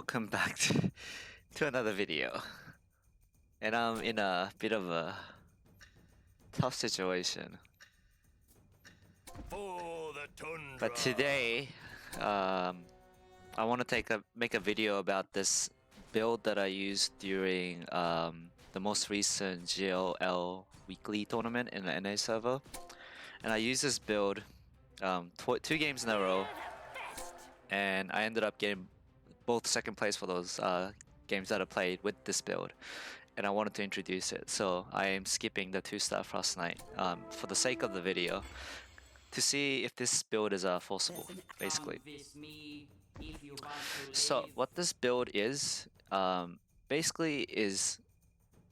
welcome back to another video. And I'm in a bit of a tough situation. For the tundra. But today, I want to make a video about this build that I used during the most recent GLL weekly tournament in the NA server. And I used this build 2 games in a row, and I ended up getting both second place for those games that I played with this build, and I wanted to introduce it. So I am skipping the 2-star Frost Knight for the sake of the video to see if this build is forcible, basically. So what this build is, basically is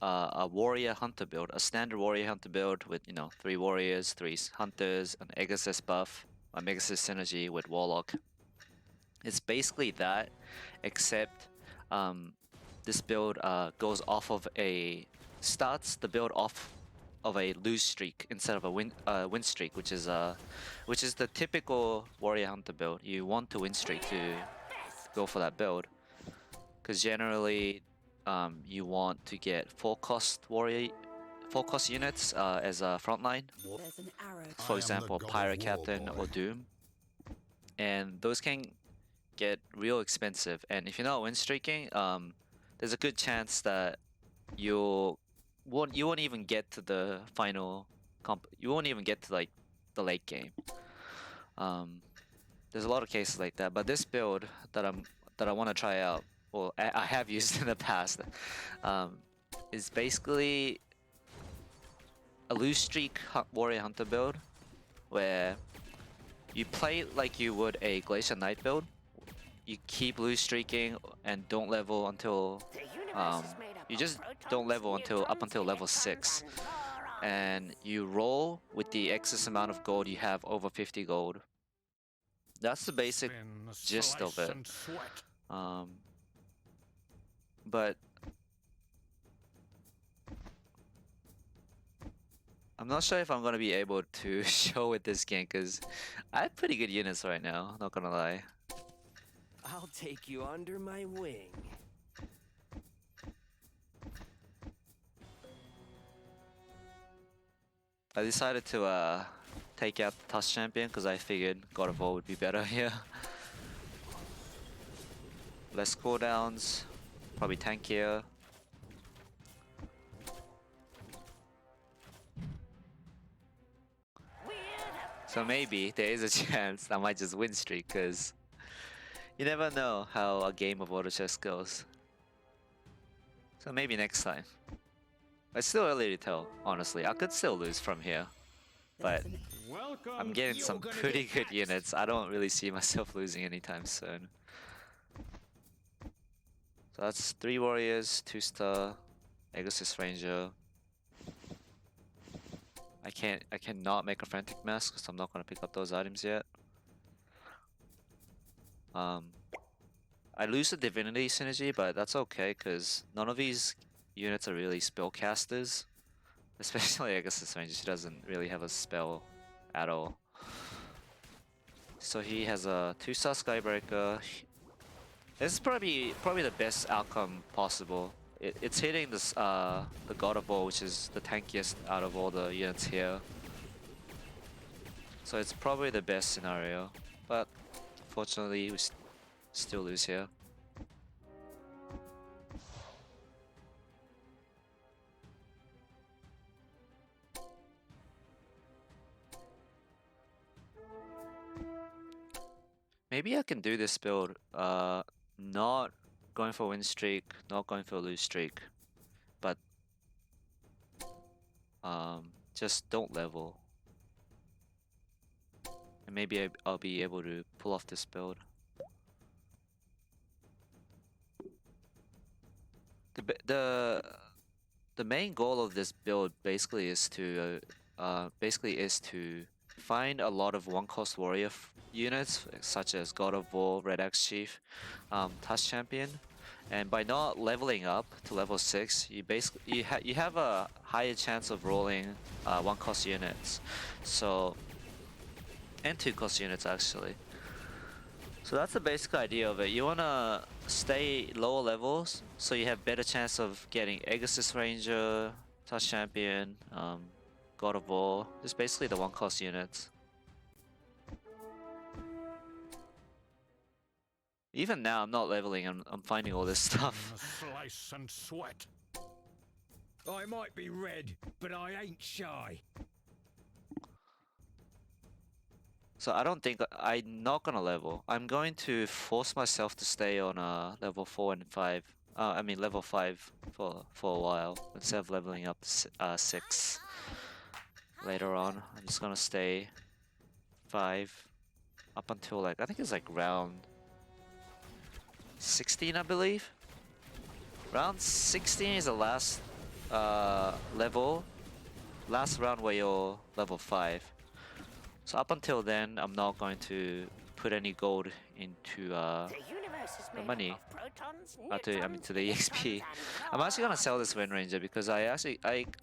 a warrior hunter build, a standard warrior hunter build with 3 warriors, 3 hunters, an Exorcist buff, a Megasis synergy with warlock. It's basically that, except this build starts the build off of a lose streak instead of a win streak, which is the typical warrior hunter build. You want to win streak to go for that build, because generally you want to get 4 cost units as a frontline. For example, Pirate Captain or Doom, and those can get real expensive. And if you're not win streaking, there's a good chance that you won't even get to the final you won't even get to like the late game. There's a lot of cases like that, but this build that I want to try out, or I have used in the past, is basically a lose streak warrior hunter build, where you play like you would a Glacier Knight build. You keep lose streaking and don't level until you just don't level up until level 6, and you roll with the excess amount of gold you have over 50 gold. That's the basic gist of it. But I'm not sure if I'm gonna be able to show with this game, because I have pretty good units right now, not gonna lie. I'll take you under my wing. I decided to take out the Tusk Champion because I figured God of War would be better here. Less cooldowns, probably tankier. So maybe there is a chance I might just win streak, because you never know how a game of auto chess goes. So maybe next time. It's still early to tell, honestly. I could still lose from here, but I'm getting some pretty good units. I don't really see myself losing anytime soon. So that's 3 warriors, 2-star, Exorcist Ranger. I cannot make a Frantic Mask, so I'm not gonna pick up those items yet. I lose the Divinity synergy, but that's okay, because none of these units are really spellcasters. Especially Exorcist Ranger, she doesn't really have a spell at all. So he has a 2-star Skybreaker. This is probably the best outcome possible. It's hitting this the God of War, which is the tankiest out of all the units here. So it's probably the best scenario, but fortunately we still lose here. Maybe I can do this build, not going for win streak, not going for lose streak, but just don't level. And maybe I'll be able to pull off this build. The main goal of this build basically is to find a lot of 1-cost warrior units, such as God of War, Red Axe Chief, Tusk Champion, and by not leveling up to level 6, you have a higher chance of rolling 1-cost units, and 2-cost units actually. So that's the basic idea of it. You wanna stay lower levels so you have better chance of getting Egg Assist Ranger, Touch Champion, God of War. Just basically the one cost units. Even now, I'm not leveling. I'm finding all this stuff. Slice and sweat. I might be red, but I ain't shy. So I don't think I'm not gonna level. I'm going to force myself to stay on level 4 and 5. I mean level 5 for a while instead of leveling up to 6 later on. I'm just gonna stay 5 up until like I think it's like round 16, I believe. Round 16 is the last level, last round where you're level 5. So up until then, I'm not going to put any gold into the money. I mean to the EXP. I'm actually gonna sell this Wind Ranger because I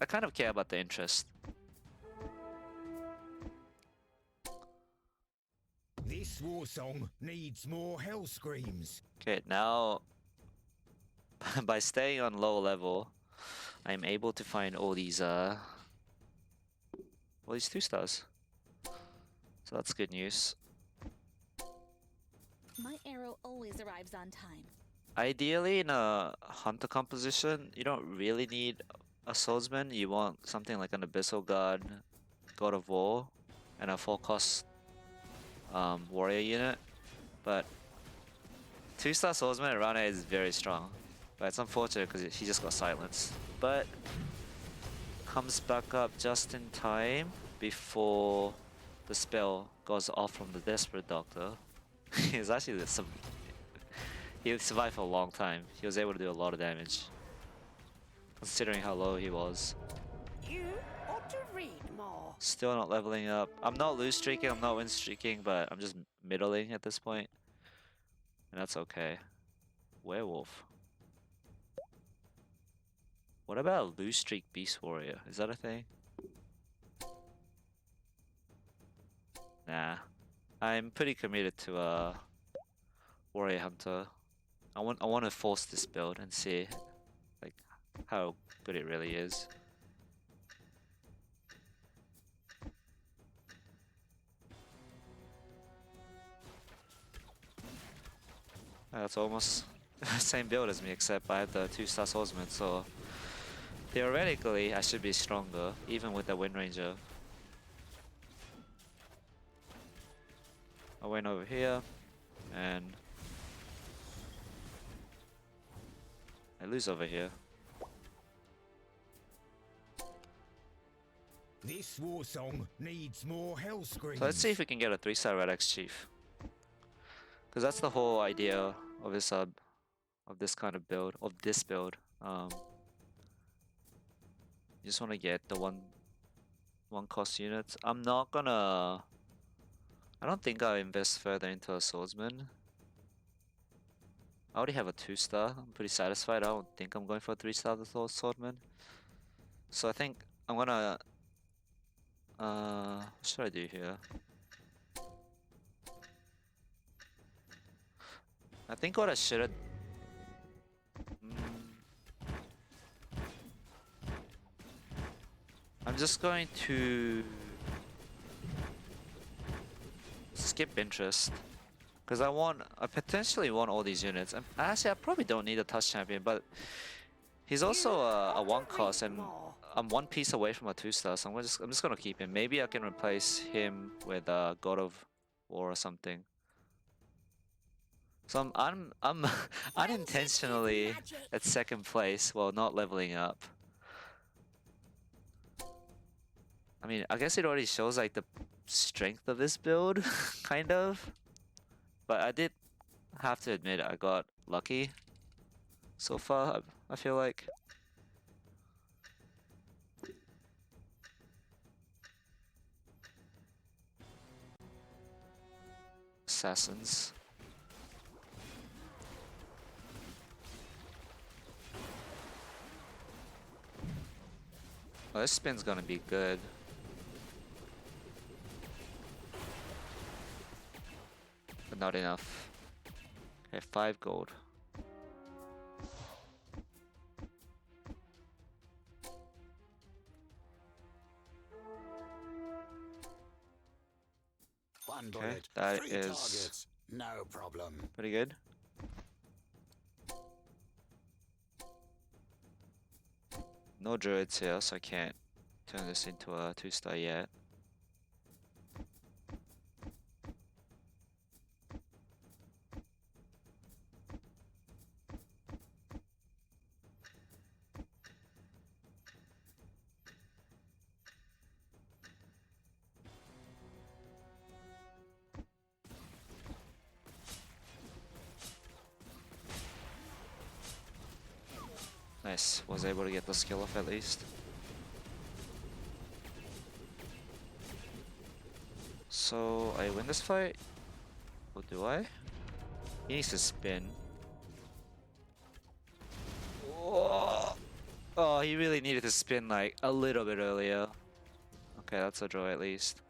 kind of care about the interest. This war song needs more hell screams. Okay, now by staying on low level, I'm able to find all these 2-stars. So that's good news. My arrow always arrives on time. Ideally, in a hunter composition, you don't really need a swordsman. You want something like an Abyssal Guard, God of War, and a full cost warrior unit. But 2-star swordsman around it is very strong. But it's unfortunate because he just got silenced. But comes back up just in time before the spell goes off from the Desperate Doctor. He's actually he survived for a long time. He was able to do a lot of damage, considering how low he was. You ought to read more. Still not leveling up. I'm not lose streaking, I'm not win streaking, but I'm just middling at this point. And that's okay. Werewolf. What about lose streak Beast Warrior? Is that a thing? Nah. I'm pretty committed to Warrior Hunter. I want to force this build and see like how good it really is. That's almost the same build as me, except I have the 2-star swordsman, so theoretically I should be stronger, even with the Wind Ranger. I went over here, and I lose over here. This war song needs more hell screams. So let's see if we can get a 3-star Red X Chief. Because that's the whole idea of this kind of build, of this build. You just want to get the one cost units. I don't think I'll invest further into a swordsman. I already have a 2-star. I'm pretty satisfied. I don't think I'm going for a 3-star swordsman. So I think I'm gonna what should I do here? I think what I should have I'm just going to skip interest because I potentially want all these units. And actually, I probably don't need a touch champion, but he's also a 1 cost, and I'm 1 piece away from a 2-star, so I'm just gonna keep him. Maybe I can replace him with God of War or something. So I'm unintentionally at 2nd place while not leveling up. I mean, I guess it already shows like the strength of this build, kind of. But I did have to admit I got lucky so far, I feel like. Assassins. Oh, this spin's gonna be good. But not enough. Okay, 5 gold. One Okay, bullet, that 3 is targets, no problem. pretty good. No druids here, so I can't turn this into a 2-star yet. Nice, was able to get the skill off at least. So I win this fight? Or do I? He needs to spin. Oh, oh, he really needed to spin like a little bit earlier. Okay, that's a draw at least.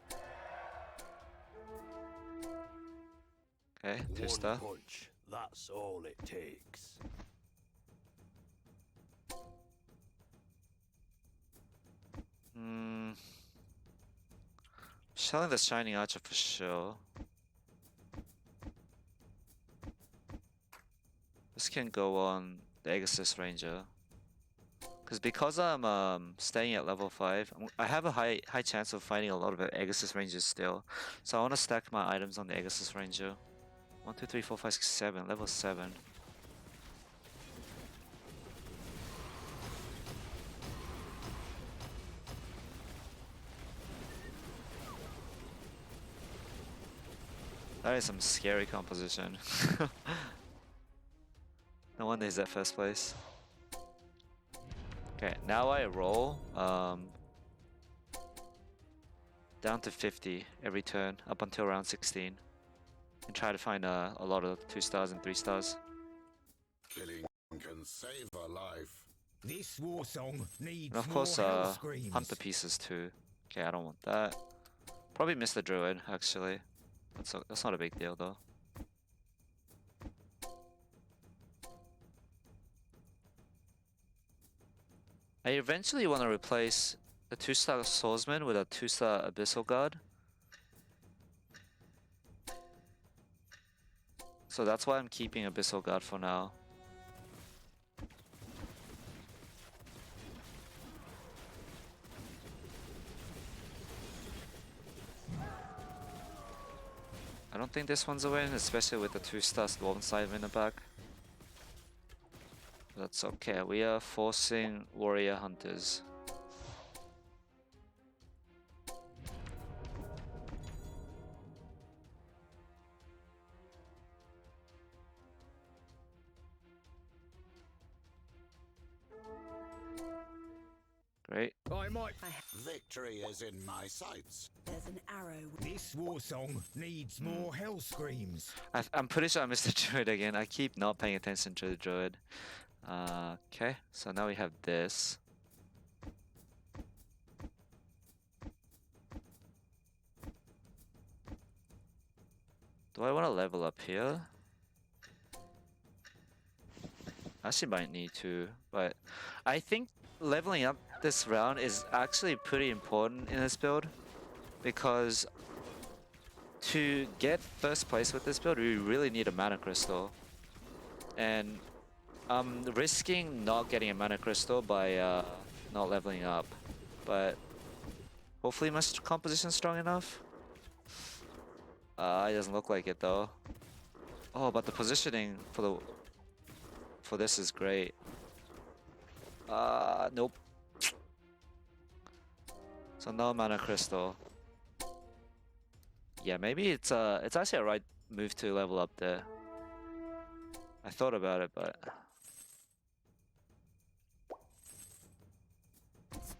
Okay, 2-star. punch, that's all it takes. Selling the Shining Archer for sure. This can go on the Exorcist Ranger. Because I'm staying at level 5, I have a high chance of finding a lot of Exorcist Rangers still. So I want to stack my items on the Exorcist Ranger. 1, 2, 3, 4, 5, 6, 7. Level 7. That is some scary composition. No wonder he's at first place. Okay, now I roll down to 50 every turn up until round 16 and try to find a lot of 2-stars and 3-stars. Killing can save a life. This war song needs And of more course, hell screams. hunt the pieces too. Okay, I don't want that. Probably missed the druid actually. That's not a big deal though. I eventually want to replace the 2-star swordsman with a 2-star abyssal guard. So that's why I'm keeping abyssal guard for now. I don't think this one's a win, especially with the 2-star Dwarven side in the back. That's okay, we are forcing warrior hunters. Great. I might. Victory is in my sights. There's an arrow. This war song needs more hell screams. I'm pretty sure I missed the druid again. I keep not paying attention to the druid. Okay, so now we have this. Do I want to level up here? Actually might need to, but I think leveling up this round is actually pretty important in this build, because to get first place with this build, we really need a mana crystal. And I'm risking not getting a mana crystal by not leveling up, but hopefully my composition's strong enough. It doesn't look like it though. Oh, but the positioning for this is great. Nope. So no mana crystal. Yeah, maybe it's actually a right move to level up there. I thought about it, but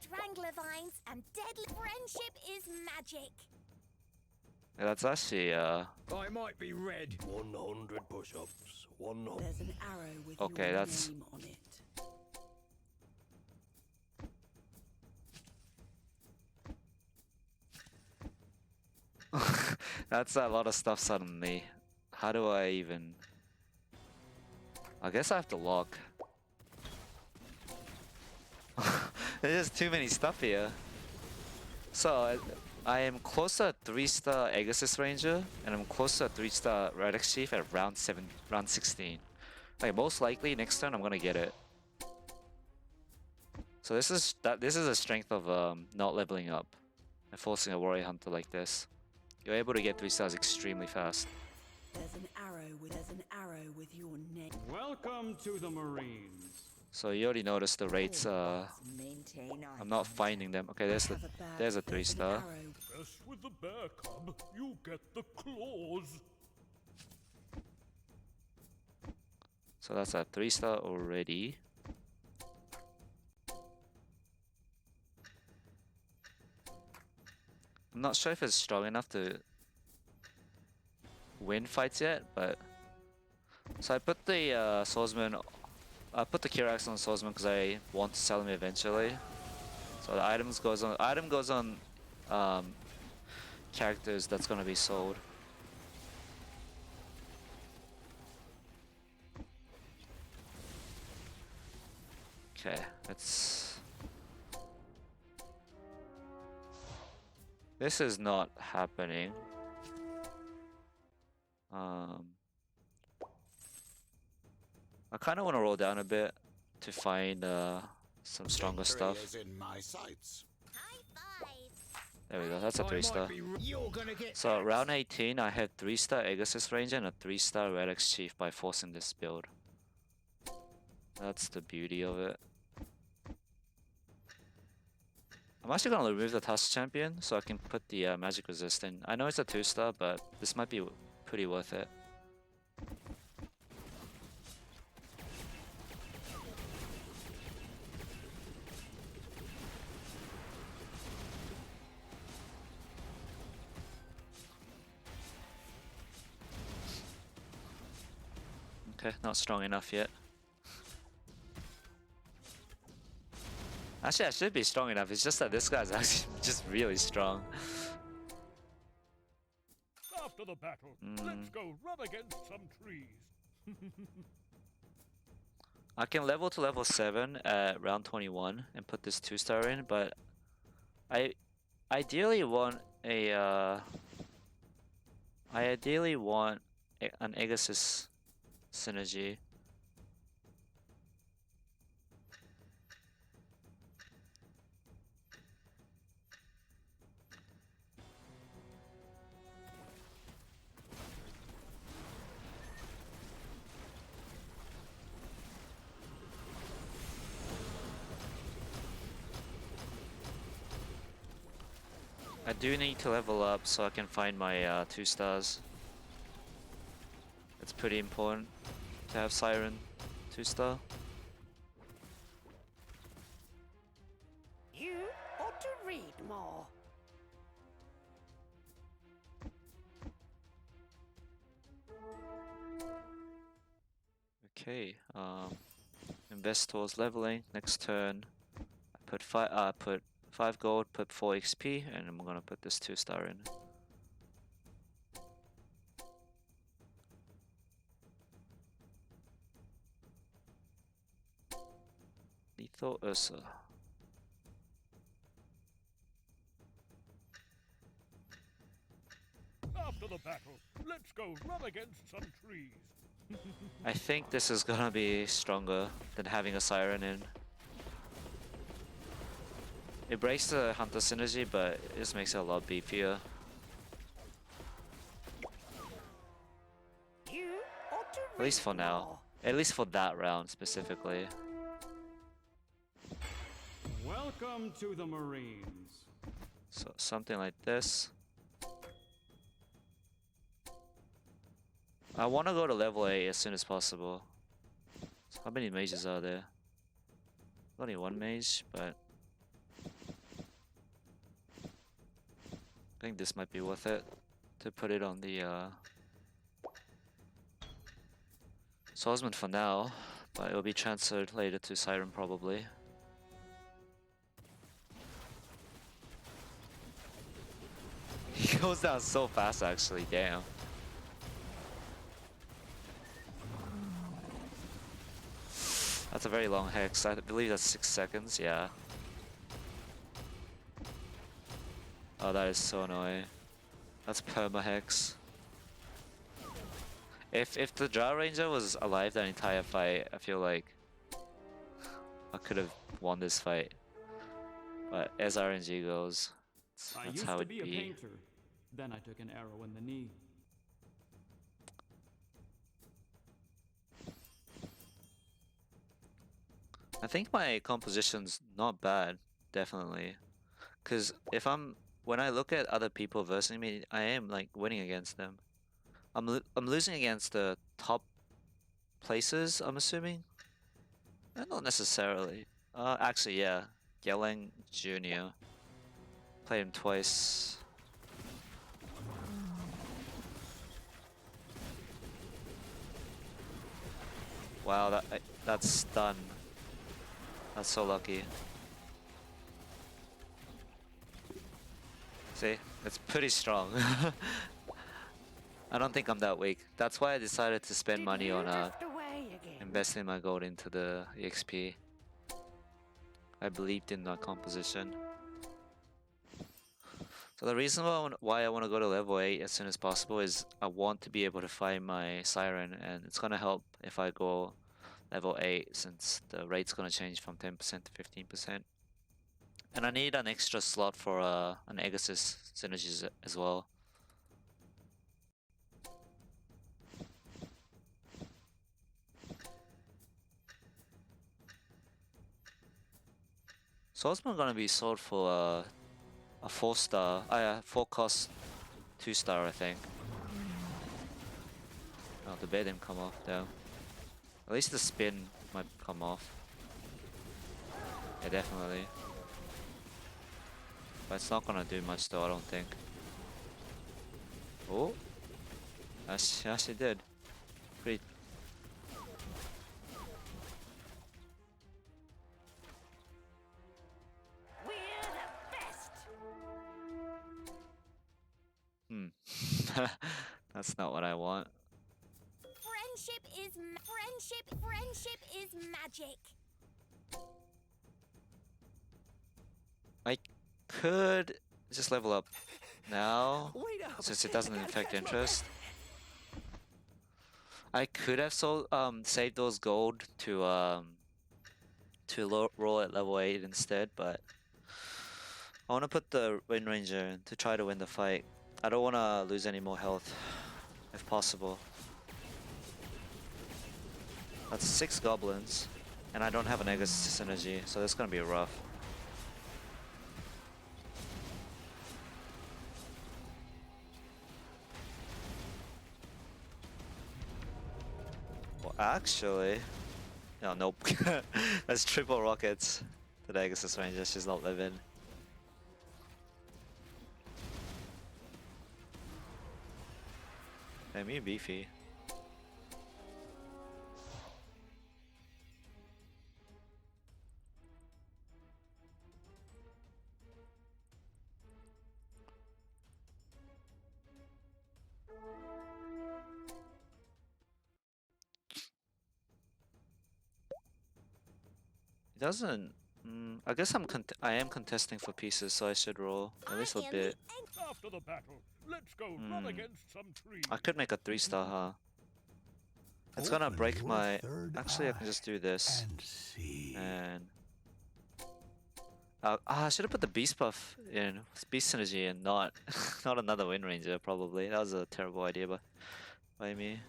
Strangler vines and deadly friendship is magic. yeah, that's actually I might be red. 100 push-ups, 100. There's an arrow with Okay, your that's- name on it. that's a lot of stuff suddenly. How do I even I guess I have to lock. There's just too many stuff here. So I am close to 3-star Agassiz Ranger, and I'm close to 3-star Radix Chief at round 16. Like most likely next turn I'm gonna get it. So this is a strength of not leveling up and forcing a warrior hunter like this. You're able to get 3 stars extremely fast. There's an arrow with your name. Welcome to the Marines. So you already noticed the rates. I'm not finding them. Okay, there's a 3-star. Best with the bear cub, you get the claws. So that's a 3-star already. I'm not sure if it's strong enough to win fights yet, but so I put the swordsman. I put the Kirax on swordsman because I want to sell him eventually. So the item goes on characters that's gonna be sold. Okay, this is not happening. I kind of want to roll down a bit to find some stronger stuff. Victory is in my sights. High five. There we go, that's a I 3-star. might be You're gonna get So round 18, I had 3-star Agassiz Ranger and a 3-star Radix Chief by forcing this build. That's the beauty of it. I'm actually gonna remove the Tusk Champion so I can put the magic resist in. I know it's a 2-star, but this might be pretty worth it. Okay, not strong enough yet. Actually, I should be strong enough. It's just that this guy's actually just really strong. After the battle, let's go run against some trees. I can level to level 7 at round 21 and put this 2-star in, but I ideally want an Agassiz synergy. I do need to level up so I can find my 2 stars. It's pretty important to have Siren 2-star. You ought to read more. Okay, invest towards leveling. Next turn, I put 5 gold, put 4 XP, and I'm gonna put this 2-star in. Lethal Ursa. After the battle, let's go run against some trees. I think this is gonna be stronger than having a Siren in. It breaks the Hunter synergy, but it just makes it a lot beefier. You ought to At least for now. At least for that round specifically. Welcome to the Marines. So something like this. I want to go to level 8 as soon as possible. So how many mages are there? Only 1 mage, but I think this might be worth it to put it on the Swordsman for now, but it will be transferred later to Siren probably. He goes down so fast actually, damn. That's a very long hex. I believe that's 6 seconds. Yeah. Oh, that is so annoying. That's perma hex. If the Drow Ranger was alive that entire fight, I feel like I could have won this fight. But as RNG goes, I that's used how to it be a be. painter. Then I took an arrow in the knee. I think my composition's not bad, definitely. Cause when I look at other people versus me, I am like winning against them. I'm losing against the top places, I'm assuming. Not necessarily. Actually, yeah. Yelling Junior. Played him twice. Wow, that's done. That's so lucky. See, it's pretty strong. I don't think I'm that weak. That's why I decided to spend money on investing my gold into the EXP. I believed in that composition. So the reason why I want to go to level 8 as soon as possible is I want to be able to find my Siren, and it's gonna help if I go level 8 since the rate's gonna change from 10% to 15%. And I need an extra slot for an Agassiz synergies as well. Swordsman gonna be sold for a 4-star, 4-cost 2-star, I think. Oh, the bear didn't come off though. At least the spin might come off. Yeah, definitely. But it's not gonna do much though, I don't think. Oh, she did. Pretty. We're the best. That's not what I want. Friendship is magic. I could just level up now, since it doesn't affect interest. I could have saved those gold to roll at level 8 instead, but I want to put the Wind Ranger to try to win the fight. I don't want to lose any more health, if possible. That's 6 goblins, and I don't have an Agassiz synergy, so that's gonna be rough. Well, actually, no, nope. That's triple rockets to the Agassiz Ranger. She's not living. Hey, me beefy. It doesn't. I guess I am contesting for pieces, so I should roll at least a bit. After the battle, let's go run against some trees. I could make a 3-star, huh? It's gonna break my. Actually, I can just do this. And I should have put the beast buff in, beast synergy, and not not another Wind Ranger. Probably that was a terrible idea, by me.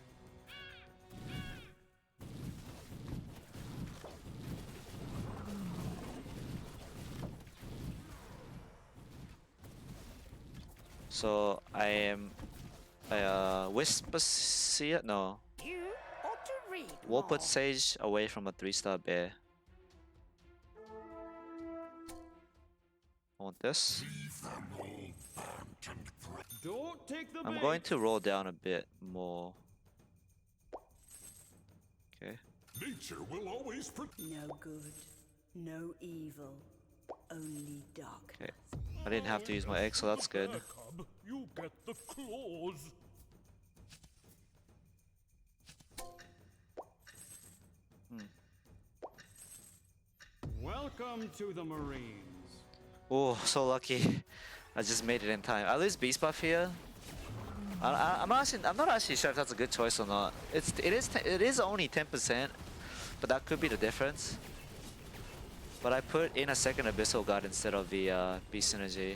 So I am Whisper Seer? No. You ought to read We'll put more. Sage away from a 3-star bear. I want this. Don't take the I'm bait. going to roll down a bit more. Okay. Nature will always protect. No good, no evil, only dark. Okay. I didn't have to use my egg, so that's good. Bear cub, you get the claws. Welcome to the Marines. Oh, so lucky. I just made it in time. I lose beast buff here. I'm not actually sure if that's a good choice or not. It is only 10%, but that could be the difference. But I put in a second abyssal guard instead of the beast synergy,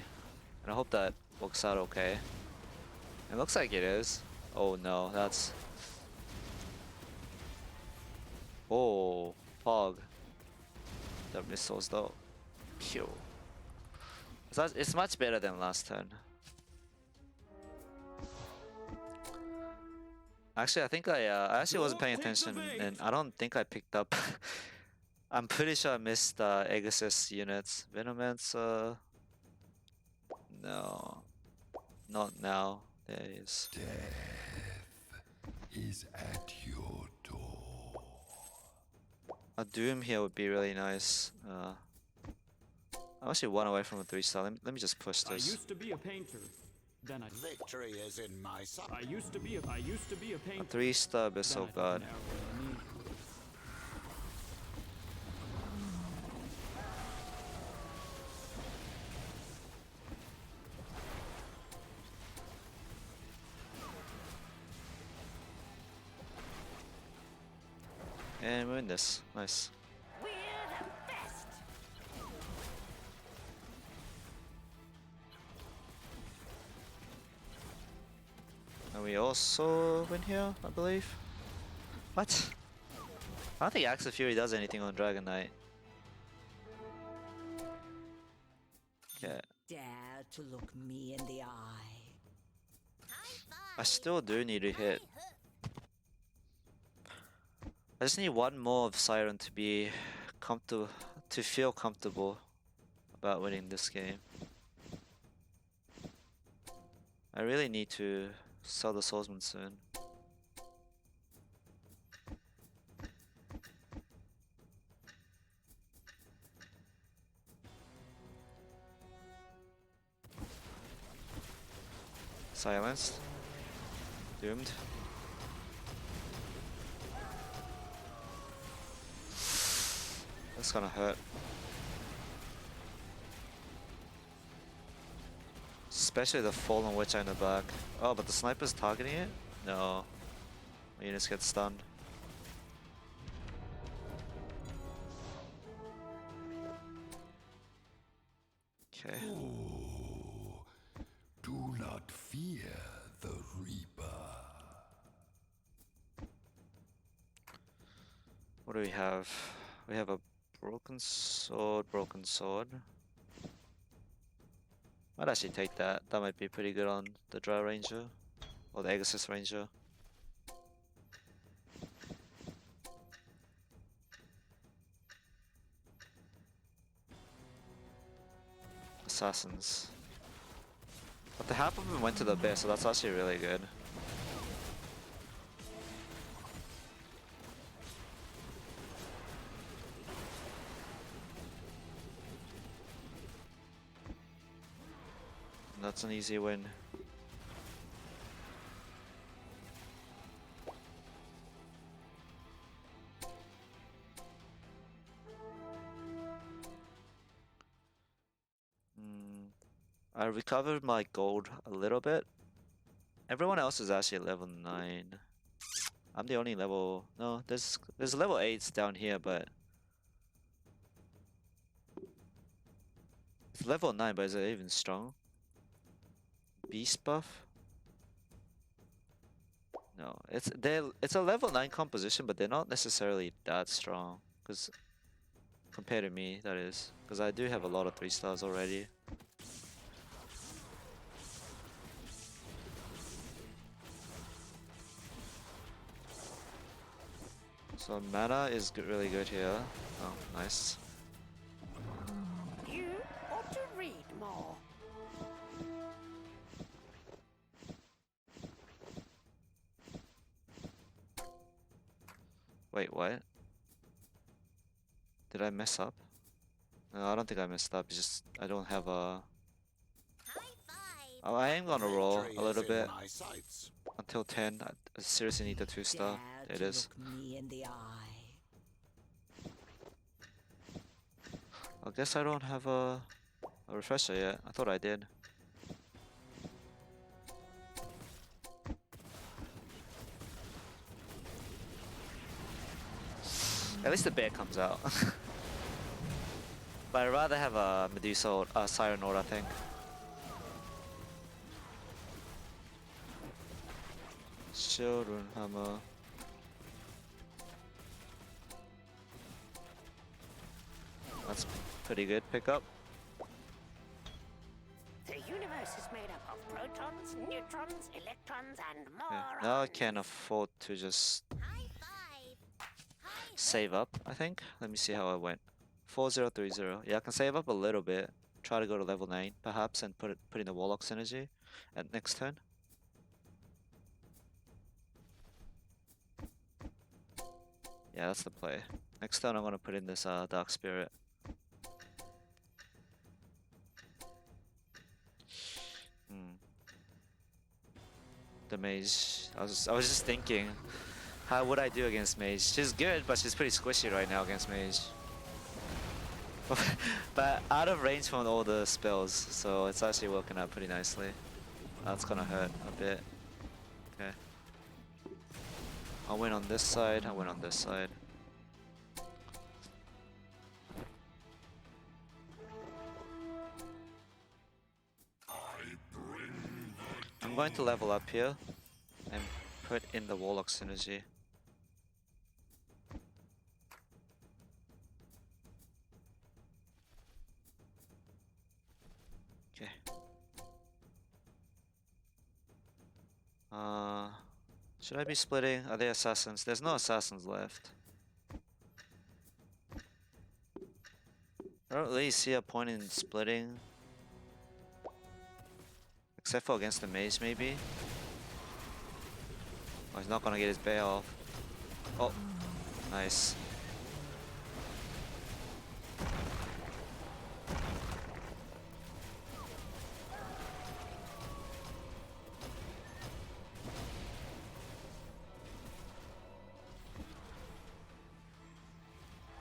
and I hope that works out okay. It looks like it is. Oh no, that's. Oh, Pog. The missiles though. Pew. It's much better than last turn. Actually, I think I actually wasn't paying attention, and I don't think I picked up. I'm pretty sure I missed Aegis units. Venomance, no, not now. There it is. Is at your door. A Doom here would be really nice. I'm actually one away from a 3-star. Let me just push I this. used to be a painter. Then I Victory is in my sight. I used to be a A painter. 3-star Then I Abyssal took God. an arrow in the knee. And we win this. Nice. We're the best. And we also win here, I believe. What? I don't think Axe of Fury does anything on Dragon Knight. Okay. Dare to look me in the eye. High I five. still do need to hit. High hook. I just need one more of Siren to be comfortable, to feel comfortable about winning this game. I really need to sell the Swordsman soon. Silenced. Doomed. That's gonna hurt. Especially the Fallen Witch in the back. Oh, but the sniper's targeting it? No. My units get stunned. Okay. Oh, do not fear the Reaper. What do we have? We have a broken sword, broken sword. Might actually take that. That might be pretty good on the Dry Ranger. Or the Aegis Ranger. Assassins. But the half of them went to the base, so that's actually really good. And that's an easy win. I recovered my gold a little bit. Everyone else is actually level 9. I'm the only level... No, there's level 8s down here, but... It's level 9, but is it even strong? Beast buff? No, it's a level 9 composition, but they're not necessarily that strong. Because compared to me, that is. Because I do have a lot of 3-stars already. So mana is really good here. Oh, nice. You ought to read more. Wait, what? Did I mess up? No, I don't think I messed up. It's just I don't have a... High five. Oh, I am gonna roll Victory a little is in bit my sights. until 10. I seriously need the 2-star. Dare There it to is. look me in the eye. I guess I don't have a refresher yet. I thought I did. At least the bear comes out. But I'd rather have a Medusa or a Siren Orb, I think. Children Hammer. That's pretty good pickup. The universe is made up of protons, neutrons, electrons, and more. Okay. Now I can afford to just High five. save up, I think. Let me see how I went. 4030. Yeah, I can save up a little bit. Try to go to level 9 perhaps and put in the Warlock synergy at next turn. Yeah, that's the play. Next turn I'm gonna put in this Dark Spirit. The mage. I was just thinking, how would I do against mage? She's good, but she's pretty squishy right now against mage. But out of range from all the spells, so it's actually working out pretty nicely. That's gonna hurt a bit. Okay. I'll win on this side, I'll win on this side. I'm going to level up here and put in the Warlock synergy. Okay. Should I be splitting? Are they assassins? There's no assassins left. I don't really see a point in splitting. Except for against the mage, maybe. Oh, he's not gonna get his bear off. Oh, nice.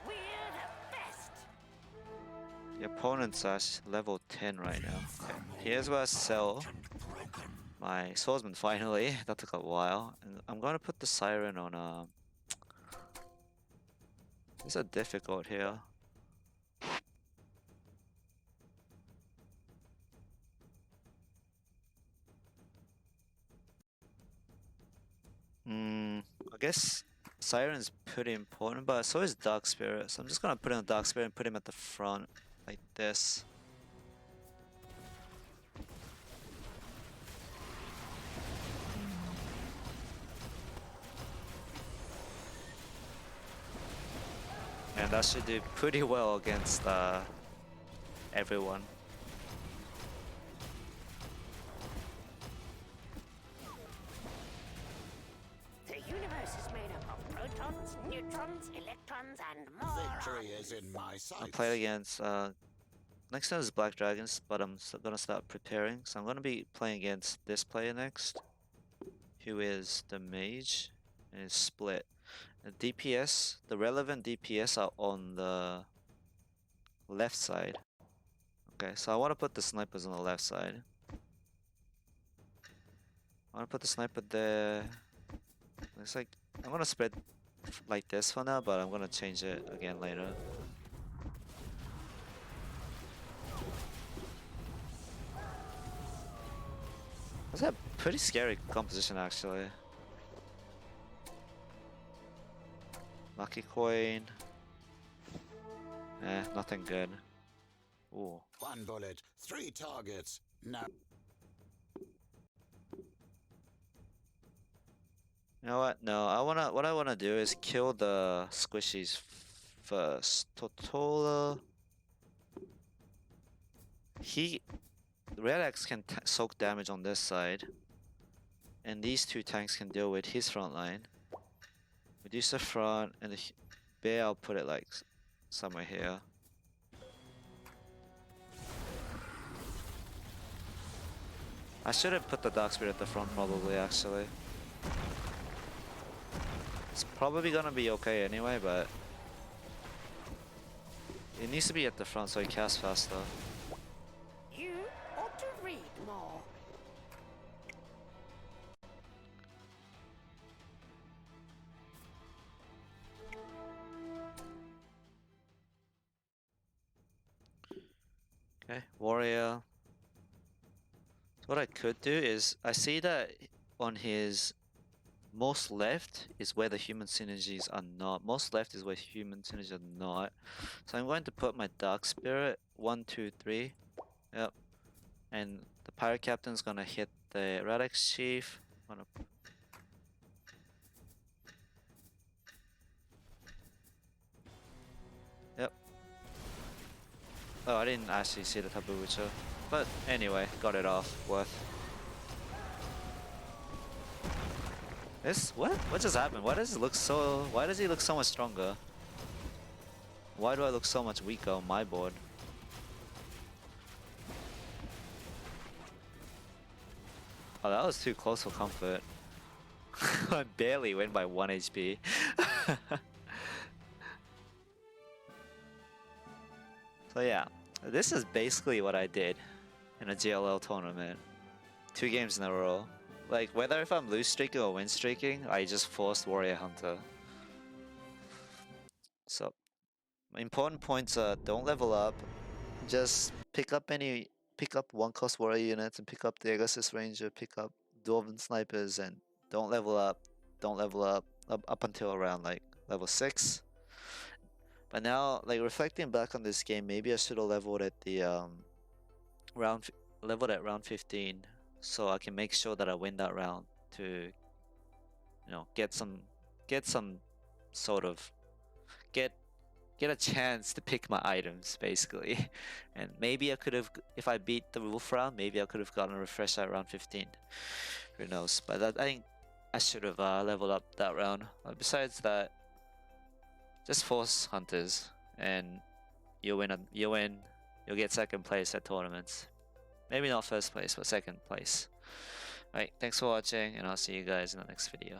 We're the best. The opponent's level 10 right now. Okay. Here's where I sell my swordsman finally. That took a while. And I'm gonna put the siren on these are difficult here. I guess siren's pretty important, but so is Dark Spirit. So I'm just gonna put in a Dark Spirit and put him at the front like this. And that should do pretty well against everyone. The universe is made up of protons, neutrons, electrons, and more. Victory is in my I sights. played against next time is Black Dragons, but I'm gonna start preparing. So I'm gonna be playing against this player next, who is the mage, and is split. The DPS, the relevant DPS are on the left side. Okay, so I want to put the snipers on the left side. I want to put the sniper there. Looks like I'm gonna spread like this for now, but I'm gonna change it again later. That's a pretty scary composition actually. Lucky coin. Nothing good. Ooh. One bullet, 3 targets. No. You know what? No, what I wanna do is kill the squishies first. Totola. Red X can soak damage on this side, and these two tanks can deal with his front line. Reduce the front, and the bear I'll put it like somewhere here. I should have put the Dark Spirit at the front probably actually. It's probably gonna be okay anyway, but It needs to be at the front so he casts faster. You ought to read more. Okay, warrior. So what I could do is I see that on his most left is where the human synergies are not. Most left is where human synergies are not. So I'm going to put my dark spirit 1, 2, 3. Yep. And the pirate captain's gonna hit the Radix chief. Gonna Yep. Oh, I didn't actually see the Taboo Witcher. But anyway, got it off. Worth. What just happened? Why does he look so much stronger? Why do I look so much weaker on my board? Oh, that was too close for comfort. I barely went by 1 HP. So yeah, this is basically what I did in a GLL tournament. 2 games in a row. Like, whether if I'm lose streaking or win streaking, I just forced Warrior Hunter. So, important points are don't level up. Just pick up 1-cost warrior units and pick up the Agassiz Ranger, pick up Dwarven Snipers, and don't level up. Don't level up until around like level 6. But now, like reflecting back on this game, maybe I should have leveled at the leveled at round 15, so I can make sure that I win that round to, get some sort of get a chance to pick my items basically. And maybe I could have, if I beat the wolf round, maybe I could have gotten a refresh at round 15. Who knows? But I think I should have leveled up that round. Besides that, just force hunters and you'll win. You'll get second place at tournaments. Maybe not first place, but second place. Alright, thanks for watching, and I'll see you guys in the next video.